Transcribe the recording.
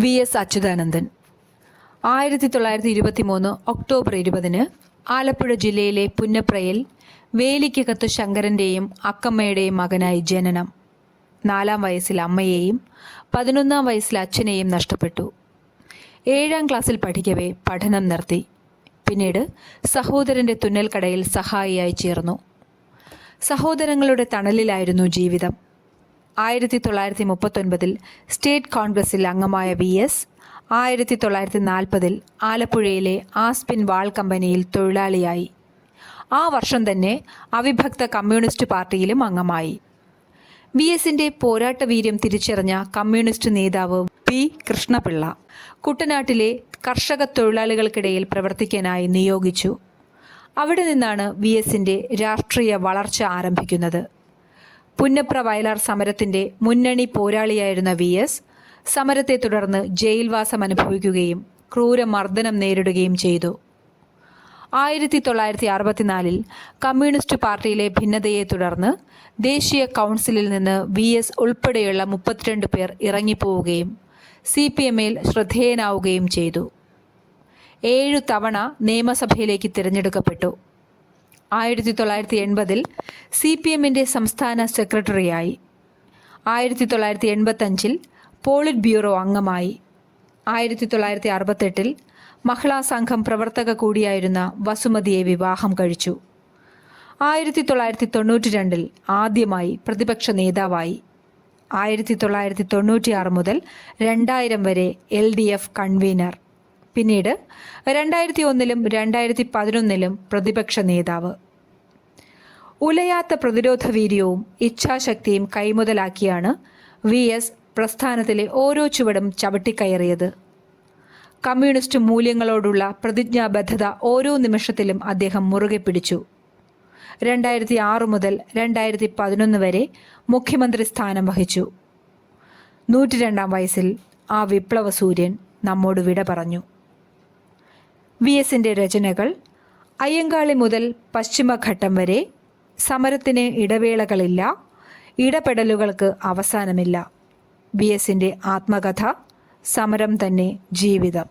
VS. Achuthanandan 1923 October 20 Alappuzha ജില്ലയിലെ പുന്നപ്രയിൽ വേലിക്കകത്ത് ശങ്കരൻ്റെയും അക്കമ്മയുടെയും മകനായി ജനനം. 4-ാം വയസ്സിൽ അമ്മയെയും 11-ാം വയസ്സിൽ അച്ഛനെയും നഷ്ടപ്പെട്ടു. 7-ാം ക്ലാസ്സിൽ പഠിക്കവേ പഠനം നിർത്തി. പിന്നീട് സഹോദരൻ്റെ തുന്നൽക്കടയിൽ സഹായിയായി ചേർന്നു. സഹോദരങ്ങളുടെ തണലിലായിരുന്നു ജീവിതം. 1939 സ്റ്റേറ്റ് കോൺഗ്രസിൽ അംഗമായ വി.എസ്. 1940 ആലപ്പുഴയിലെ ആസ്പിൻ വാൾ കമ്പനിയിൽ തൊഴിലാളിയായി. ആ വർഷം തന്നെ അവിഭക്ത കമ്മ്യൂണിസ്റ്റ് പാർട്ടിയിലും അംഗമായി. വി.എസിൻ്റെ പോരാട്ടവീര്യം തിരിച്ചറിഞ്ഞ കമ്മ്യൂണിസ്റ്റ് നേതാവ് പി. കൃഷ്ണപിള്ള കുട്ടനാട്ടിലെ കർഷക തൊഴിലാളികൾക്കിടയിൽ പ്രവർത്തിക്കാനായി നിയോഗിച്ചു. അവിടെ നിന്നാണ് വി.എസിൻ്റെ രാഷ്ട്രീയ വളർച്ച ആരംഭിക്കുന്നത്. പുന്നപ്ര വയലാർ സമരത്തിൻ്റെ മുന്നണി പോരാളിയായിരുന്ന വി.എസ്. സമരത്തെ തുടർന്ന് ജയിൽവാസം അനുഭവിക്കുകയും ക്രൂരമർദ്ദനം നേരിടുകയും ചെയ്തു. 1964 കമ്മ്യൂണിസ്റ്റ് പാർട്ടിയിലെ ഭിന്നതയെ തുടർന്ന് ദേശീയ കൗൺസിലിൽ നിന്ന് വി.എസ്. ഉൾപ്പെടെയുള്ള 32 പേർ ഇറങ്ങിപ്പോവുകയും CPM-ൽ ശ്രദ്ധേയനാവുകയും ചെയ്തു. 7 തവണ നിയമസഭയിലേക്ക് തിരഞ്ഞെടുക്കപ്പെട്ടു. 1980 CPM-ന്റെ സംസ്ഥാന സെക്രട്ടറിയായി. 1985 പോളിറ്റ് ബ്യൂറോ അംഗമായി. 1968 മഹിളാ സംഘം പ്രവർത്തക കൂടിയായിരുന്ന വസുമതിയെ വിവാഹം കഴിച്ചു. 1992 ആദ്യമായി പ്രതിപക്ഷ നേതാവായി. 1996 മുതൽ 2000 വരെ LDF കൺവീനർ. പിന്നീട് 2001 2011 പ്രതിപക്ഷ നേതാവ്. ഉലയാത്ത പ്രതിരോധ വീര്യവും ഇച്ഛാശക്തിയും കൈമുതലാക്കിയാണ് വി.എസ്. പ്രസ്ഥാനത്തിലെ ഓരോ ചുവടും ചവിട്ടിക്കയറിയത്. കമ്മ്യൂണിസ്റ്റ് മൂല്യങ്ങളോടുള്ള പ്രതിജ്ഞാബദ്ധത ഓരോ നിമിഷത്തിലും അദ്ദേഹം മുറുകെ പിടിച്ചു. 2006 മുതൽ 2011 വരെ മുഖ്യമന്ത്രി സ്ഥാനം വഹിച്ചു. 102-ാം വയസ്സിൽ ആ വിപ്ലവ സൂര്യൻ നമ്മോട് വിട പറഞ്ഞു. വി.എസിൻ്റെ രചനകൾ അയ്യങ്കാളി മുതൽ പശ്ചിമഘട്ടം വരെ. സമരത്തിന് ഇടവേളകളില്ല, ഇടപെടലുകൾക്ക് അവസാനമില്ല. വി.എസിൻ്റെ ആത്മകഥ സമരം തന്നെ ജീവിതം.